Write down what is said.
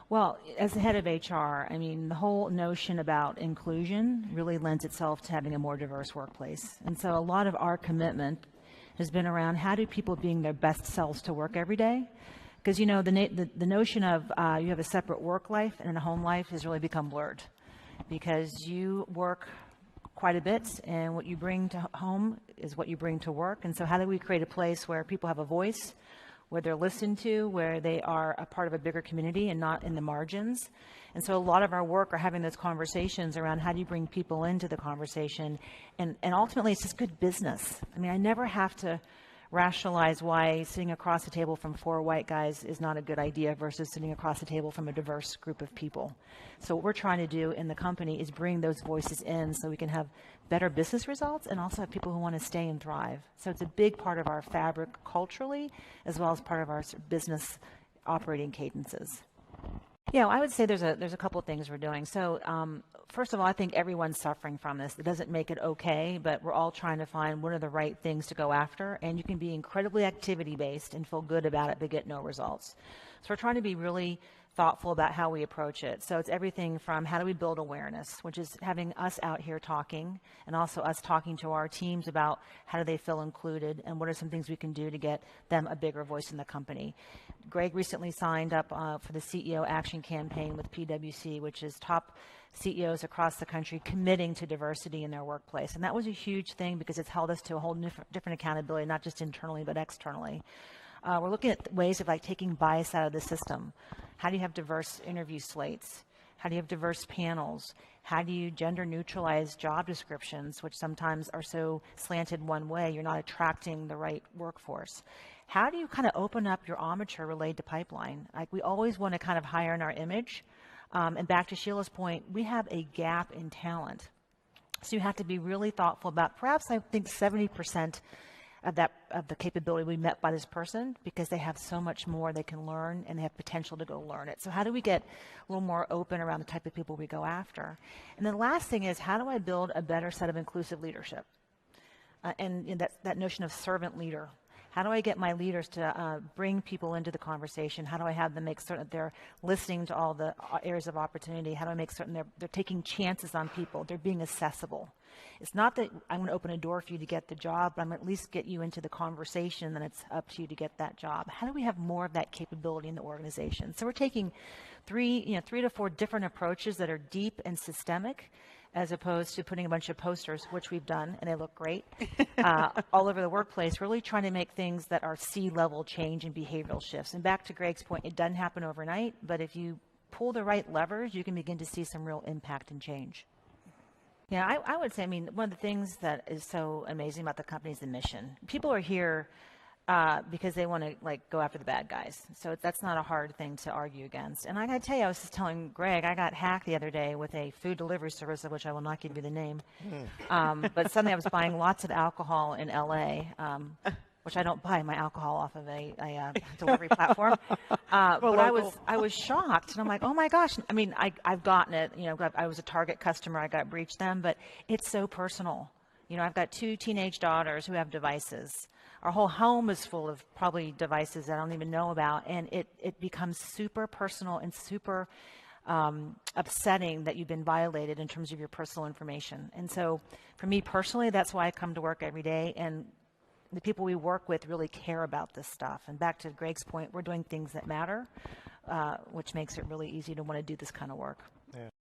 Well, as the head of HR, I mean, the whole notion about inclusion really lends itself to having a more diverse workplace. And so a lot of our commitment has been around how do people being their best selves to work every day? Because, you know, the notion of you have a separate work life and a home life has really become blurred, because you work quite a bit, and what you bring to home is what you bring to work. And so how do we create a place where people have a voice, where they're listened to, where they are a part of a bigger community and not in the margins? And so a lot of our work are having those conversations around how do you bring people into the conversation, and ultimately it's just good business. I mean, I never have to rationalize why sitting across the table from 4 white guys is not a good idea versus sitting across the table from a diverse group of people. So what we're trying to do in the company is bring those voices in so we can have better business results and also have people who want to stay and thrive. So it's a big part of our fabric culturally, as well as part of our business operating cadences. Yeah, I would say there's a couple of things we're doing. So first of all, I think everyone's suffering from this. It doesn't make it okay, but we're all trying to find what are the right things to go after. And you can be incredibly activity-based and feel good about it, but get no results. So we're trying to be really thoughtful about how we approach it. So it's everything from how do we build awareness, which is having us out here talking, and also us talking to our teams about how do they feel included and what are some things we can do to get them a bigger voice in the company. Greg recently signed up for the CEO Action Campaign with PwC, which is top CEOs across the country committing to diversity in their workplace. And that was a huge thing because it's held us to a whole different accountability, not just internally, but externally. We're looking at ways of like taking bias out of the system. How do you have diverse interview slates? How do you have diverse panels? How do you gender neutralize job descriptions, which sometimes are so slanted one way, you're not attracting the right workforce? How do you kind of open up your armature related to pipeline? Like, we always want to kind of hire in our image. And back to Sheila's point, we have a gap in talent. So you have to be really thoughtful about, perhaps I think 70% of the capability we met by this person, because they have so much more they can learn and they have potential to go learn it. So how do we get a little more open around the type of people we go after? And then the last thing is, how do I build a better set of inclusive leadership? And that notion of servant leader. How do I get my leaders to bring people into the conversation? How do I have them make certain that they're listening to all the areas of opportunity? How do I make certain they're taking chances on people? They're being accessible. It's not that I'm going to open a door for you to get the job, but I'm at least get you into the conversation, then it's up to you to get that job. How do we have more of that capability in the organization? So we're taking three to four different approaches that are deep and systemic, as opposed to putting a bunch of posters, which we've done, and they look great, all over the workplace, really trying to make things that are C-level change and behavioral shifts. And back to Greg's point, it doesn't happen overnight, but if you pull the right levers, you can begin to see some real impact and change. Yeah, I would say, I mean, one of the things that is so amazing about the company is the mission. People are here because they want to go after the bad guys. So that's not a hard thing to argue against. And I got to tell you, I was just telling Greg, I got hacked the other day with a food delivery service, of which I will not give you the name. But suddenly I was buying lots of alcohol in LA, which I don't buy my alcohol off of a delivery platform. But I was shocked, and I'm like, oh my gosh. I mean, I've gotten it. I was a Target customer. I got breached them, but it's so personal. I've got 2 teenage daughters who have devices. Our whole home is full of probably devices that I don't even know about, and it becomes super personal and super upsetting that you've been violated in terms of your personal information. And so for me personally, that's why I come to work every day, and the people we work with really care about this stuff. And back to Greg's point, we're doing things that matter, which makes it really easy to want to do this kind of work. Yeah.